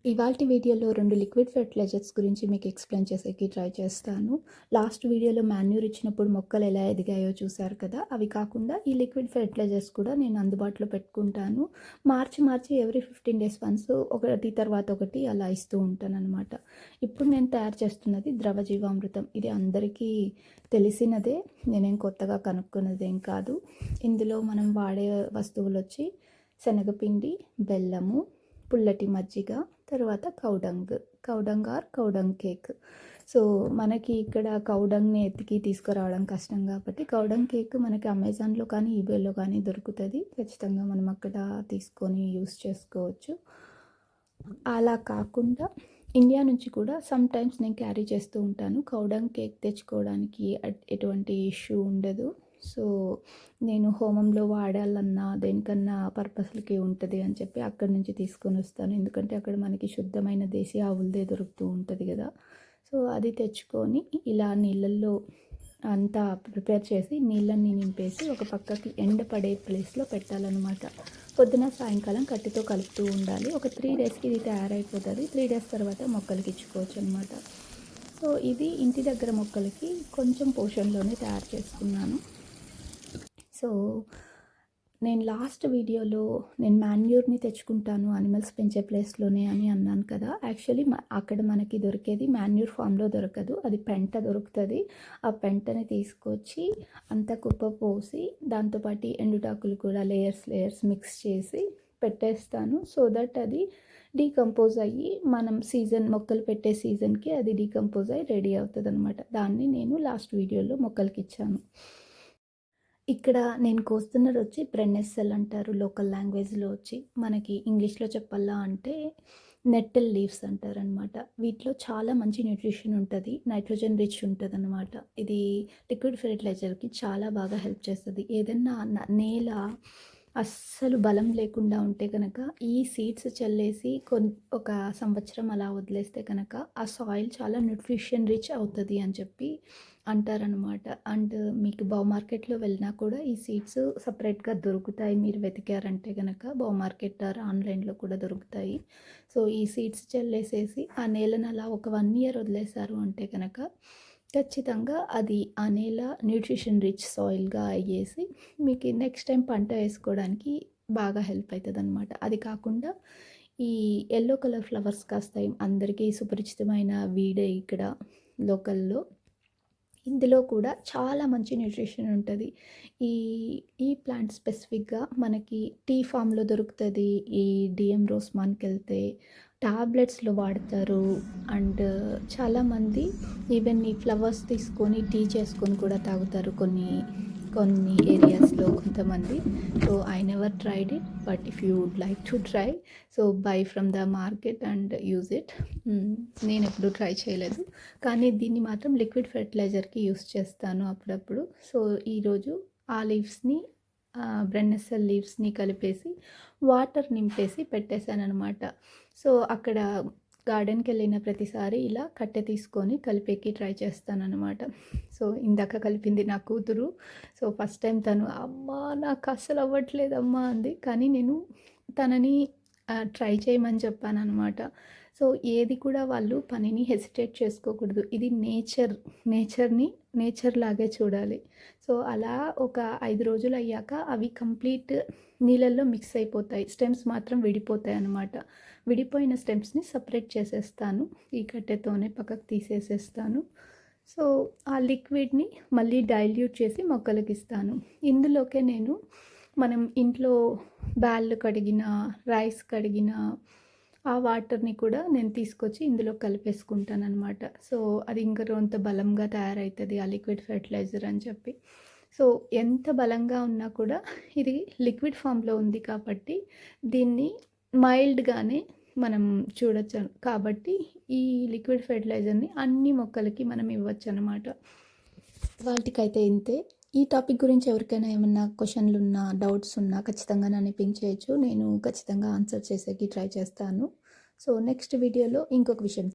ఇవాల్టి వీడియోలో 2 liquid fertilisers గురించి మీకు ఎక్స్‌ప్లెయిన్ చేసేకి ట్రై చేస్తాను. లాస్ట్ వీడియోలో మాన్యూర్ ఇచ్చినప్పుడు మొక్కలు ఎలా ఎదిగాయో చూసారు కదా! అవి కాకుండా ఈ లిక్విడ్ ఫెర్టిలైజర్స్ కూడా నేను అందుబాటులో పెట్టుకుంటాను. మార్చి ఎవ్రీ 15 డేస్ వన్స్ ఒకటి తర్వాత ఒకటి అలా ఇస్తూ ఉంటాననమాట. ఇప్పుడు నేను తయారు చేస్తున్నది ద్రవ జీవామృతం. ఇది అందరికీ తెలిసినదే. నేనేం కొత్తగా కనుక్కున్నదేం కాదు. ఇందులో మనం వాడే వస్తువులొచ్చి శనగపిండి, బెల్లము, పుల్లటి మజ్జిగ, తర్వాత కౌడంగ్ కేక్. సో మనకి ఇక్కడ కౌడంగ్ని ఎత్తికి తీసుకురావడం కష్టం కాబట్టి కౌడంగ్ కేక్ మనకి అమెజాన్లో కానీ ఈబేలో కానీ దొరుకుతుంది. ఖచ్చితంగా మనం అక్కడ తీసుకొని యూస్ చేసుకోవచ్చు. అలా కాకుండా ఇండియా నుంచి కూడా సమ్టైమ్స్ నేను క్యారీ చేస్తూ ఉంటాను. కౌడంగ్ కేక్ తెచ్చుకోవడానికి ఎటువంటి ఇష్యూ ఉండదు. సో నేను హోమంలో వాడాలన్నా దేనికన్నా పర్పస్లకి ఉంటుంది అని చెప్పి అక్కడి నుంచి తీసుకొని వస్తాను. ఎందుకంటే అక్కడ మనకి శుద్ధమైన దేశీ ఆవులదే దొరుకుతూ ఉంటుంది కదా. సో అది తెచ్చుకొని ఇలా నీళ్ళల్లో అంతా ప్రిపేర్ చేసి నీళ్ళని నింపేసి ఒక పక్కకి ఎండ పడే ప్లేస్లో పెట్టాలన్నమాట. పొద్దున సాయంకాలం కట్టితో కలుపుతూ ఉండాలి. ఒక 3 డేస్కి ఇది తయారైపోతుంది. 3 డేస్ తర్వాత మొక్కలకి ఇచ్చుకోవచ్చు అనమాట. సో ఇది ఇంటి దగ్గర మొక్కలకి కొంచెం పోషన్లోనే తయారు చేసుకున్నాను. సో నేను లాస్ట్ వీడియోలో నేను మాన్యూర్ని తెచ్చుకుంటాను అనిమల్స్ పెంచే ప్లేస్లోనే అని అన్నాను కదా. యాక్చువల్లీ అక్కడ మనకి దొరికేది మాన్యూర్ ఫామ్లో దొరకదు, అది పెంట దొరుకుతుంది. ఆ పెంటని తీసుకొచ్చి అంతా కుప్ప పోసి దాంతోపాటు ఎండుటాకులు కూడా లేయర్స్ మిక్స్ చేసి పెట్టేస్తాను. సో దట్ అది డీకంపోజ్ అయ్యి మనం మొక్కలు పెట్టే సీజన్కి అది డీకంపోజ్ అయ్యి రెడీ అవుతుంది అనమాట. దాన్ని నేను లాస్ట్ వీడియోలో మొక్కలకి ఇచ్చాను. ఇక్కడ నేను కోస్తున్నది వచ్చి బ్రెన్నెస్సెల్ అంటారు లోకల్ లాంగ్వేజ్లో. వచ్చి మనకి ఇంగ్లీష్లో చెప్పాలా అంటే నెట్టల్ లీవ్స్ అంటారనమాట. వీటిలో చాలా మంచి న్యూట్రిషన్ ఉంటుంది, నైట్రోజన్ రిచ్ ఉంటుంది అనమాట. ఇది లిక్విడ్ ఫెర్టిలైజర్కి చాలా బాగా హెల్ప్ చేస్తుంది. ఏదన్నా నేల అస్సలు బలం లేకుండా ఉంటే కనుక ఈ సీడ్స్ చల్లేసి ఒక సంవత్సరం అలా వదిలేస్తే కనుక ఆ సాయిల్ చాలా న్యూట్రిషన్ రిచ్ అవుతుంది అని చెప్పి అంటారనమాట. అండ్ మీకు మార్కెట్లో వెళ్ళినా కూడా ఈ సీడ్స్ సపరేట్గా దొరుకుతాయి. మీరు వెతికారంటే కనుక మార్కెట్ ఆర్ ఆన్లైన్లో కూడా దొరుకుతాయి. సో ఈ సీడ్స్ చల్లేసేసి ఆ నేలను అలా ఒక 1 ఇయర్ వదిలేశారు అంటే కనుక ఖచ్చితంగా అది ఆ నేల న్యూట్రిషన్ రిచ్ సాయిల్గా అయ్యేసి మీకు నెక్స్ట్ టైం పంట వేసుకోవడానికి బాగా హెల్ప్ అవుతుంది అనమాట. అది కాకుండా ఈ ఎల్లో కలర్ ఫ్లవర్స్ కాస్తాయి, అందరికీ సుపరిచితమైన వీడే ఇక్కడ లోకల్లో. ఇందులో కూడా చాలా మంచి న్యూట్రిషన్ ఉంటుంది. ఈ ఈ ప్లాంట్ స్పెసిఫిక్గా మనకి టీ ఫామ్లో దొరుకుతుంది. ఈ డిఎం రోస్మాన్కి వెళ్తే టాబ్లెట్స్లో వాడతారు. అండ్ చాలామంది ఈవెన్ ఈ ఫ్లవర్స్ తీసుకొని టీ చేసుకొని కూడా తాగుతారు కొన్ని ఏరియాస్లో కొంతమంది. So I never tried it, but if you would like to try, so buy from the market and use it. నేను ఎప్పుడు ట్రై చేయలేదు, కానీ దీన్ని మాత్రం లిక్విడ్ ఫెర్టిలైజర్కి యూస్ చేస్తాను అప్పుడప్పుడు. సో ఈరోజు ఆ లీవ్స్ని బ్రెన్నెస్సెల్ లీవ్స్ని కలిపేసి వాటర్ నింపేసి పెట్టేశాను అనమాట. సో అక్కడ గార్డెన్కి వెళ్ళిన ప్రతిసారి ఇలా కట్టె తీసుకొని కలిపేకి ట్రై చేస్తానన్నమాట. సో ఇందాక కలిపింది నా కూతురు. సో ఫస్ట్ టైం తను అమ్మా నాకు అస్సలు అవ్వట్లేదమ్మా అంది, కానీ నేను తనని ట్రై చేయమని చెప్పాను అనమాట. సో ఏది కూడా వాళ్ళు పనిని హెసిటేట్ చేసుకోకూడదు. ఇది నేచర్ లాగే చూడాలి. సో అలా ఒక 5 రోజులు అయ్యాక అవి కంప్లీట్ నీళ్ళల్లో మిక్స్ అయిపోతాయి, స్టెమ్స్ మాత్రం విడిపోతాయి అన్నమాట. విడిపోయిన స్టెమ్స్ని సపరేట్ చేసేస్తాను, ఈ కట్టెతోనే పక్కకు తీసేసేస్తాను. సో ఆ లిక్విడ్ని మళ్ళీ డైల్యూట్ చేసి మొక్కలకి ఇస్తాను. ఇందులోకే నేను మనం ఇంట్లో బ్యాళ్ళు కడిగిన రైస్ కడిగిన ఆ వాటర్ని కూడా నేను తీసుకొచ్చి ఇందులో కలిపేసుకుంటాను అనమాట. సో అది ఇంకా కొంత బలంగా తయారవుతుంది ఆ లిక్విడ్ ఫెర్టిలైజర్ అని చెప్పి. సో ఎంత బలంగా ఉన్నా కూడా ఇది లిక్విడ్ ఫామ్లో ఉంది కాబట్టి దీన్ని మైల్డ్గానే మనం చూడొచ్చు. కాబట్టి ఈ లిక్విడ్ ఫెర్టిలైజర్ని అన్ని మొక్కలకి మనం ఇవ్వచ్చు అనమాట. వాటికైతే ఇంతే. ఈ టాపిక్ గురించి ఎవరికైనా ఏమన్నా క్వశ్చన్లు ఉన్నా డౌట్స్ ఉన్నా ఖచ్చితంగా నన్ను పింక్ చేయొచ్చు. నేను ఖచ్చితంగా ఆన్సర్ చేసేకి ట్రై చేస్తాను. సో నెక్స్ట్ వీడియోలో ఇంకొక విషయం